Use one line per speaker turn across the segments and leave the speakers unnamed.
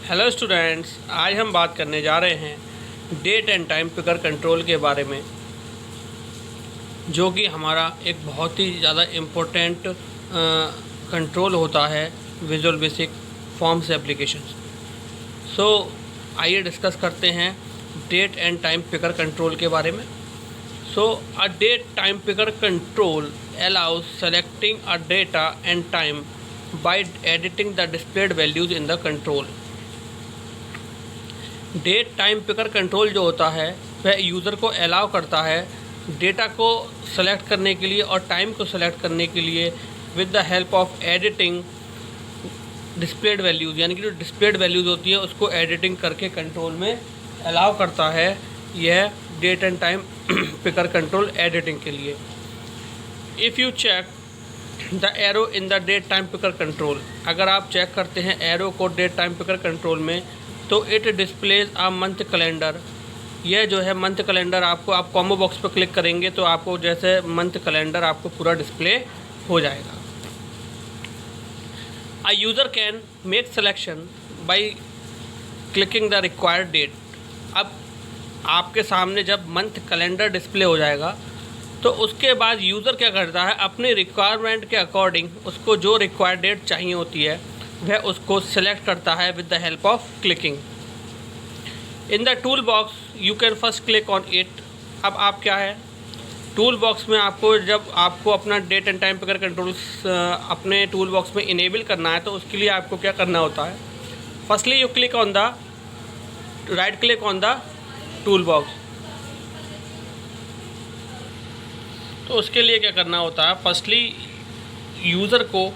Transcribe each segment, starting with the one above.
Hello students, आज हम बात करने जा रहे हैं date and time picker control के बारे में, जो कि हमारा एक बहुत ही ज़्यादा इम्पोर्टेंट कंट्रोल होता है visual basic forms applications. So आइए डिस्कस करते हैं date and time picker control के बारे में। So a date time picker control allows selecting a data and time by editing the displayed values in the control। Date time picker control जो होता है वह यूज़र को अलाउ करता है डेटा को सेलेक्ट करने के लिए और टाइम को सेलेक्ट करने के लिए with the help of editing displayed values, यानी कि जो डिस्प्लेड वैल्यूज़ होती है उसको एडिटिंग करके कंट्रोल में अलाउ करता है यह date and time picker control editing के लिए। If you check the arrow in the date time picker control, अगर आप चेक करते हैं एरो को डेट टाइम पिकर कंट्रोल में, तो it displays a month calendar. यह जो है मंथ कैलेंडर आपको, आप कॉम्बो बॉक्स पर क्लिक करेंगे तो आपको जैसे मंथ कैलेंडर आपको पूरा डिस्प्ले हो जाएगा। A user can make selection by clicking the required date. अब आपके सामने जब मंथ कैलेंडर डिस्प्ले हो जाएगा तो उसके बाद यूज़र क्या करता है, अपनी रिक्वायरमेंट के अकॉर्डिंग उसको जो रिक्वायर्ड डेट चाहिए होती है वह उसको सिलेक्ट करता है with the help of clicking in the tool box. You can first click on it. अब आप क्या है, टूल बॉक्स में आपको जब आपको अपना date and time picker controls अपने टूल बॉक्स में इनेबल करना है तो उसके लिए आपको क्या करना होता है, firstly you click on the right click on the tool box. तो उसके लिए क्या करना होता है, फर्स्टली यूज़र को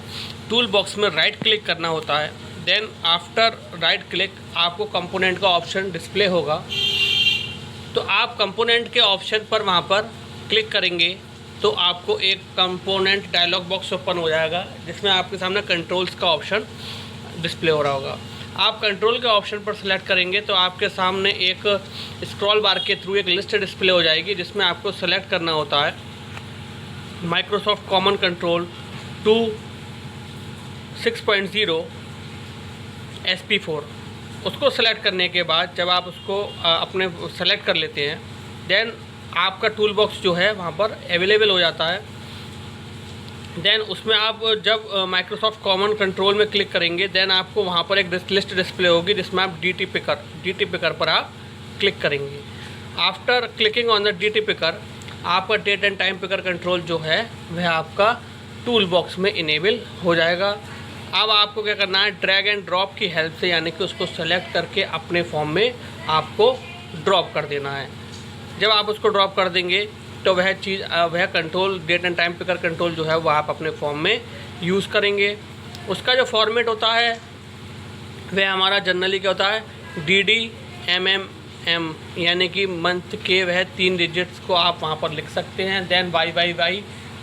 टूल बॉक्स में राइट क्लिक करना होता है। देन आफ्टर राइट क्लिक आपको कंपोनेंट का ऑप्शन डिस्प्ले होगा, तो आप कंपोनेंट के ऑप्शन पर वहाँ पर क्लिक करेंगे तो आपको एक कंपोनेंट डायलॉग बॉक्स ओपन हो जाएगा जिसमें आपके सामने कंट्रोल्स का ऑप्शन डिस्प्ले हो रहा होगा। आप कंट्रोल के ऑप्शन पर सेलेक्ट करेंगे तो आपके सामने एक स्क्रॉल बार के थ्रू एक लिस्ट डिस्प्ले हो जाएगी जिसमें आपको सेलेक्ट करना होता है माइक्रोसॉफ्ट कॉमन कंट्रोल 2.6.0 SP4। उसको सेलेक्ट करने के बाद जब आप उसको अपने सेलेक्ट कर लेते हैं, देन आपका टूल बॉक्स जो है वहाँ पर अवेलेबल हो जाता है। देन उसमें आप जब माइक्रोसॉफ्ट कॉमन कंट्रोल में क्लिक करेंगे देन आपको वहाँ पर एक लिस्ट डिस्प्ले होगी जिसमें आप डी टी पिकर पर आप क्लिक करेंगे। After clicking on the D T picker आपका date and time picker control जो है वह आपका टूल बॉक्स में इनेबल हो जाएगा। अब आपको क्या करना है, ड्रैग एंड ड्रॉप की हेल्प से, यानी कि उसको सेलेक्ट करके अपने फॉर्म में आपको ड्रॉप कर देना है। जब आप उसको ड्रॉप कर देंगे तो वह control date and time picker control जो है वह आप अपने फॉर्म में यूज़ करेंगे। उसका जो फॉर्मेट होता है वह हमारा जनरली क्या होता है, DDMMM, यानी कि मंथ के वह 3 डिजिट्स को आप वहाँ पर लिख सकते हैं। देन Y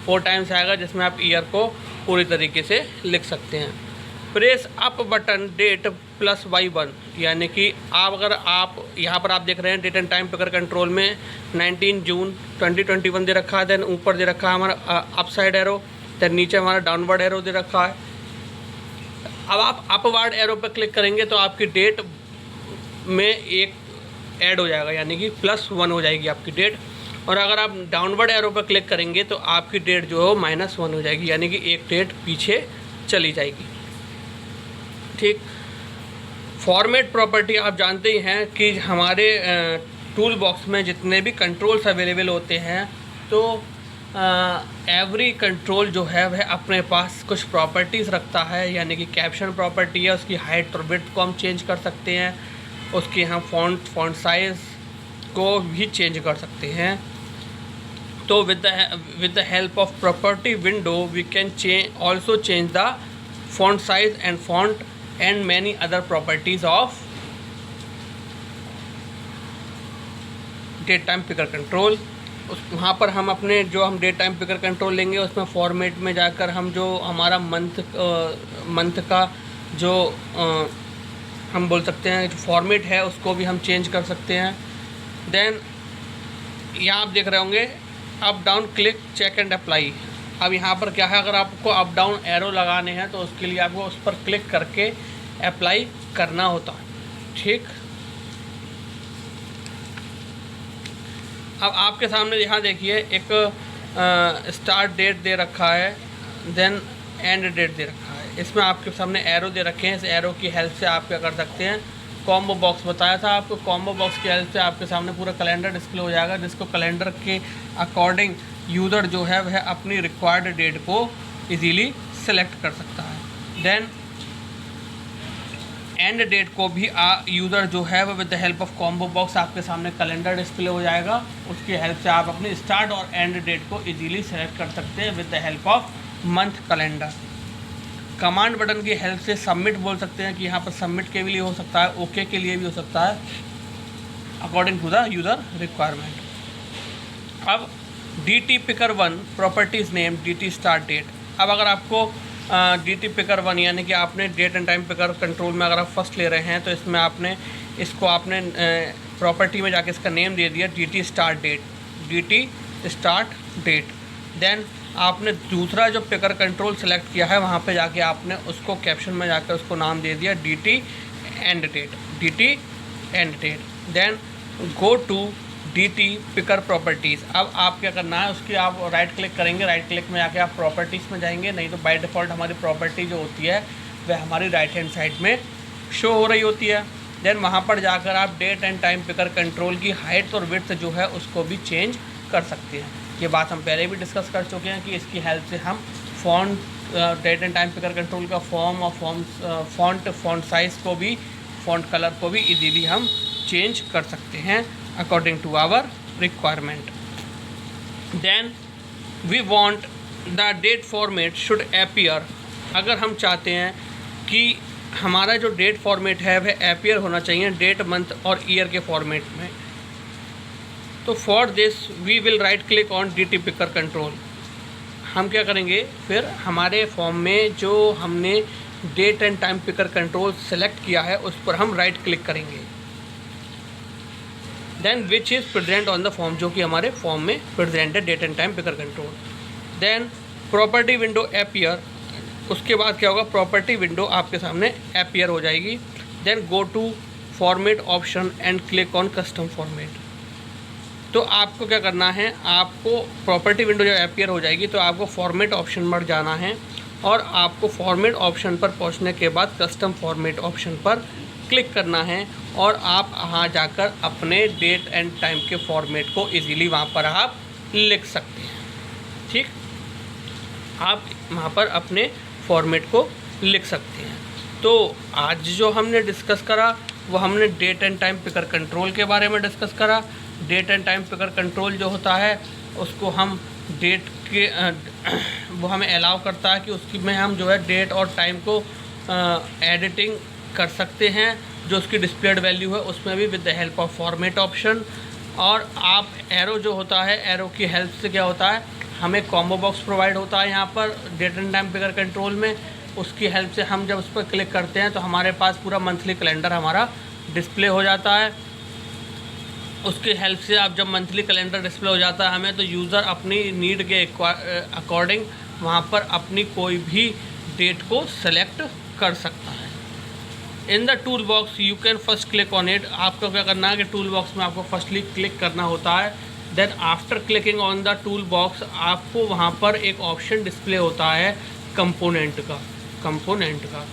4 टाइम्स आएगा जिसमें आप ईयर को पूरी तरीके से लिख सकते हैं। Press up button date plus Y1, यानी कि अगर आप यहाँ पर आप देख रहे हैं date and time picker control में 19 जून 2021 दे रखा है। देन ऊपर दे रखा है हमारा अप साइड एरो, देन नीचे हमारा डाउनवर्ड एरो दे रखा है। अब आप अपवर्ड एरो पर क्लिक करेंगे तो आपकी डेट में एक ऐड हो जाएगा, यानी कि +1 हो जाएगी आपकी डेट। और अगर आप डाउनवर्ड एरो पर क्लिक करेंगे तो आपकी डेट जो है -1 हो जाएगी, यानी कि एक डेट पीछे चली जाएगी। ठीक, फॉर्मेट प्रॉपर्टी आप जानते ही हैं कि हमारे टूल बॉक्स में जितने भी कंट्रोल्स अवेलेबल होते हैं तो एवरी कंट्रोल जो है वह अपने पास कुछ प्रॉपर्टीज़ रखता है, यानी कि कैप्शन प्रॉपर्टी है, उसकी हाइट और विड्थ को हम चेंज कर सकते हैं, उसके हम फॉन्ट साइज़ को भी चेंज कर सकते हैं। तो with the help of property window we can also change the font size and font and many other properties of date time picker control. वहाँ पर हम अपने जो हम डेट टाइम पिकर कंट्रोल लेंगे उसमें फॉर्मेट में जाकर हम जो हमारा मंथ का जो हम बोल सकते हैं जो फॉर्मेट है उसको भी हम चेंज कर सकते हैं। देन यहाँ आप देख रहे होंगे up down click check and apply. अब यहाँ पर क्या है, अगर आपको अप डाउन एरो लगाने हैं तो उसके लिए आपको उस पर क्लिक करके अप्लाई करना होता है। ठीक। अब आपके सामने यहाँ देखिए एक स्टार्ट डेट दे रखा है, देन एंड डेट दे रखा है। इसमें आपके सामने एरो दे रखे हैं। इस एरो की हेल्प से आप क्या कर सकते हैं, कॉम्बो बॉक्स बताया था आपको, कॉम्बो बॉक्स की हेल्प से आपके सामने पूरा कैलेंडर डिस्प्ले हो जाएगा, जिसको कैलेंडर के अकॉर्डिंग यूज़र जो है वह अपनी रिक्वायर्ड डेट को इजीली सेलेक्ट कर सकता है। देन एंड डेट को भी यूज़र जो है वह with the help of combo box आपके सामने कैलेंडर डिस्प्ले हो जाएगा, उसकी हेल्प से आप अपनी स्टार्ट और एंड डेट को इजीली सेलेक्ट कर सकते हैं with the help of month calendar. Command button की हेल्प से सबमिट बोल सकते हैं कि यहाँ पर सबमिट के लिए हो सकता है, ओके के लिए भी हो सकता है, according to the user requirement. अब DT picker 1 properties name DT start date. अब अगर आपको DT पिकर 1 यानी कि आपने date and time picker control में अगर आप फर्स्ट ले रहे हैं तो इसमें आपने प्रॉपर्टी में जाके इसका नेम दे दिया DT स्टार्ट डेट। देन आपने दूसरा जो पिकर कंट्रोल सेलेक्ट किया है वहाँ पे जाके आपने उसको कैप्शन में जाकर उसको नाम दे दिया DT end date. Then go to DT picker properties. अब आप क्या करना है, उसकी आप राइट क्लिक करेंगे, राइट क्लिक में जाके आप प्रॉपर्टीज़ में जाएंगे, नहीं तो बाय डिफ़ॉल्ट हमारी प्रॉपर्टी जो होती है वह हमारी राइट हैंड साइड में शो हो रही होती है। देन वहाँ पर जाकर आप date and time picker control की हाइट और विड्थ जो है उसको भी चेंज कर सकते हैं। ये बात हम पहले भी डिस्कस कर चुके हैं कि इसकी हेल्प से हम date and time picker control का फॉर्म और फॉन्ट साइज़ को भी, फॉन्ट कलर को भी इजीली हम चेंज कर सकते हैं according to our requirement. Then we want the date format should appear. अगर हम चाहते हैं कि हमारा जो डेट फॉर्मेट है वह appear होना चाहिए डेट, मंथ और ईयर के फॉर्मेट में, तो for this we will right click on DT picker control। हम क्या करेंगे, फिर हमारे फॉर्म में जो हमने date and time picker control select किया है उस पर हम राइट क्लिक करेंगे, then which is present on the form, जो कि हमारे फॉर्म में प्रेजेंट है date and time picker control. Then property window appear. उसके बाद क्या होगा, प्रॉपर्टी विंडो आपके सामने अपीयर हो जाएगी। Then go to format option and click on custom format. तो आपको क्या करना है, आपको प्रॉपर्टी विंडो जब अपीयर हो जाएगी तो आपको फॉर्मेट ऑप्शन पर जाना है और आपको फॉर्मेट ऑप्शन पर पहुंचने के बाद कस्टम फॉर्मेट ऑप्शन पर क्लिक करना है और आप वहाँ जाकर अपने डेट एंड टाइम के फॉर्मेट को इजीली वहाँ पर आप लिख सकते हैं। ठीक, आप वहाँ पर अपने फॉर्मेट को लिख सकते हैं। तो आज जो हमने डिस्कस करा वो हमने date and time picker control के बारे में डिस्कस करा। Date and time picker control जो होता है उसको हम डेट के वो हमें अलाउ करता है कि उसकी में हम जो है डेट और टाइम को एडिटिंग कर सकते हैं, जो उसकी डिस्प्लेड वैल्यू है उसमें भी with the help of format option. और आप एरो जो होता है, एरो की हेल्प से क्या होता है, हमें कॉम्बो बॉक्स प्रोवाइड होता है यहाँ पर date and time picker control में। उसकी हेल्प से हम जब उस पर क्लिक करते हैं तो हमारे पास पूरा मंथली कैलेंडर हमारा डिस्प्ले हो जाता है। उसकी हेल्प से आप जब मंथली कैलेंडर डिस्प्ले हो जाता है हमें, तो यूज़र अपनी नीड के अकॉर्डिंग वहाँ पर अपनी कोई भी डेट को सेलेक्ट कर सकता है। In the tool box you can first click on it. आपको क्या करना है कि टूल बॉक्स में आपको फर्स्टली क्लिक करना होता है। Then after clicking on the tool box आपको वहाँ पर एक ऑप्शन डिस्प्ले होता है कंपोनेंट का।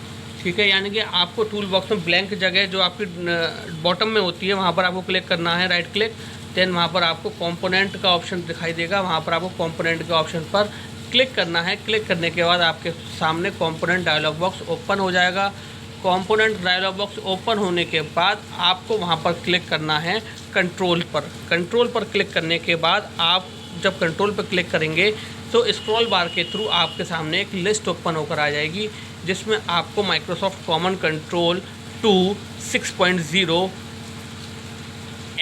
ठीक है, यानी कि आपको टूल बॉक्स में ब्लैंक जगह जो आपकी बॉटम में होती है वहाँ पर आपको क्लिक करना है, राइट क्लिक। देन वहाँ पर आपको कंपोनेंट का ऑप्शन दिखाई देगा, वहाँ पर आपको कंपोनेंट के ऑप्शन पर क्लिक करना है। क्लिक करने के बाद आपके सामने कंपोनेंट डायलॉग बॉक्स ओपन हो जाएगा। कंपोनेंट डायलॉग बॉक्स ओपन होने के बाद आपको वहाँ पर क्लिक करना है कंट्रोल पर क्लिक करने के बाद आप जब कंट्रोल पर क्लिक करेंगे तो स्क्रॉल बार के थ्रू आपके सामने एक लिस्ट ओपन होकर आ जाएगी, जिसमें आपको Microsoft common control 2 6.0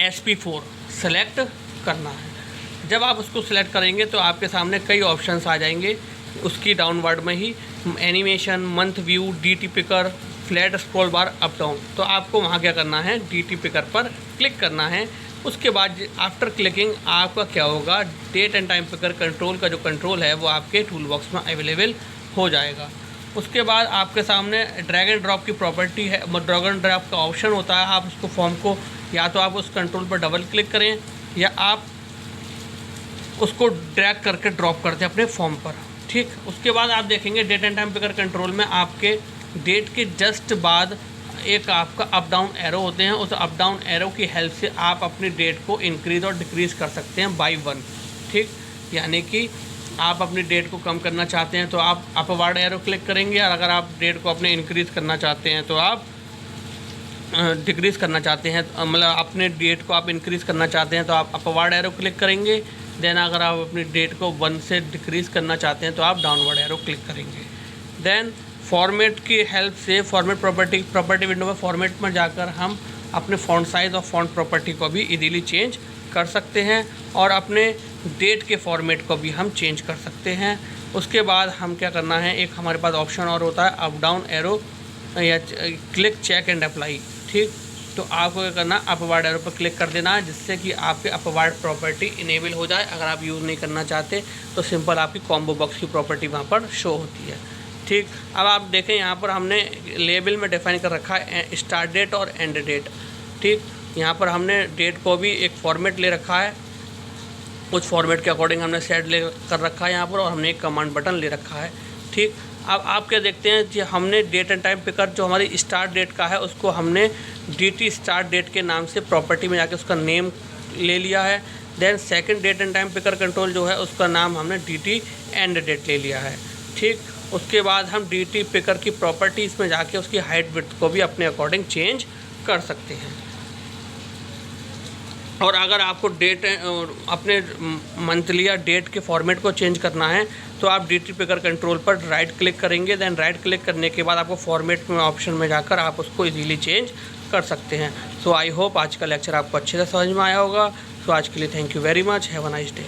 SP4 select करना है। जब आप उसको सेलेक्ट करेंगे तो आपके सामने कई ऑप्शंस आ जाएंगे उसकी डाउनवर्ड में ही, animation, month view, DT picker, flat scroll bar, up down. तो आपको वहाँ क्या करना है, DT पिकर पर क्लिक करना है। उसके बाद आफ्टर क्लिकिंग आपका क्या होगा, date and time picker control का जो कंट्रोल है वो आपके टूल बॉक्स में अवेलेबल हो जाएगा। उसके बाद आपके सामने ड्रैग एंड ड्रॉप की प्रॉपर्टी है, ड्रैग एंड ड्रॉप का ऑप्शन होता है। आप उसको फॉर्म को या तो आप उस कंट्रोल पर डबल क्लिक करें या आप उसको ड्रैग करके ड्रॉप कर दें अपने फॉर्म पर, ठीक। उसके बाद आप देखेंगे date and time picker control में आपके डेट के जस्ट बाद एक आपका अप डाउन एरो होते हैं। उस अप डाउन एरो की हेल्प से आप अपनी डेट को इंक्रीज़ और डिक्रीज़ कर सकते हैं बाय 1, ठीक। यानी कि आप अपनी डेट को कम करना चाहते हैं तो आप अपवर्ड एरो क्लिक करेंगे, और अगर आप डेट को अपने इंक्रीज़ करना चाहते हैं तो आप डिक्रीज़ करना चाहते हैं, मतलब अपने डेट को आप इंक्रीज़ करना चाहते हैं तो आप अपवर्ड एरो क्लिक करेंगे। देन अगर आप अपनी डेट को 1 से डिक्रीज़ करना चाहते हैं तो आप डाउनवर्ड एरो क्लिक करेंगे। देन फॉर्मेट की हेल्प से फॉर्मेट प्रॉपर्टी विंडो में फॉर्मेट में जाकर हम अपने फ़ॉन्ट साइज़ और फ़ॉन्ट प्रॉपर्टी को भी इजीली चेंज कर सकते हैं, और अपने डेट के फॉर्मेट को भी हम चेंज कर सकते हैं। उसके बाद हम क्या करना है, एक हमारे पास ऑप्शन और होता है अप डाउन एरो या क्लिक चेक एंड अप्लाई, ठीक। तो आपको क्या करना, अपवर्ड एरो पर क्लिक कर देना है, जिससे कि आपके अपवर्ड प्रॉपर्टी इनेबल हो जाए। अगर आप यूज़ नहीं करना चाहते तो सिंपल आपकी कॉम्बो बॉक्स की प्रॉपर्टी वहाँ पर शो होती है, ठीक। अब आप देखें यहाँ पर हमने लेबल में डिफाइन कर रखा है स्टार्ट डेट और एंड डेट, ठीक। यहाँ पर हमने डेट को भी एक फॉर्मेट ले रखा है, उस फॉर्मेट के अकॉर्डिंग हमने सेट ले कर रखा है यहाँ पर, और हमने एक कमांड बटन ले रखा है, ठीक। अब आप क्या देखते हैं कि हमने डेट एंड टाइम पिकर जो हमारी स्टार्ट डेट का है उसको हमने DT स्टार्ट डेट के नाम से प्रॉपर्टी में जाके उसका नेम ले लिया है। Then second date and time picker control जो है उसका नाम हमने DT एंड डेट ले लिया है, ठीक। उसके बाद हम DT पिकर की प्रॉपर्टीज़ में जाके उसकी हाइट विड्थ को भी अपने अकॉर्डिंग चेंज कर सकते हैं। और अगर आपको डेट अपने मंथली या डेट के फॉर्मेट को चेंज करना है तो आप DT पिकर कंट्रोल पर राइट क्लिक करेंगे। देन राइट क्लिक करने के बाद आपको फॉर्मेट में ऑप्शन में जाकर आप उसको इजीली चेंज कर सकते हैं। सो आई होप आज का लेक्चर आपको अच्छे से समझ में आया होगा। सो आज के लिए thank you very much, have a nice day.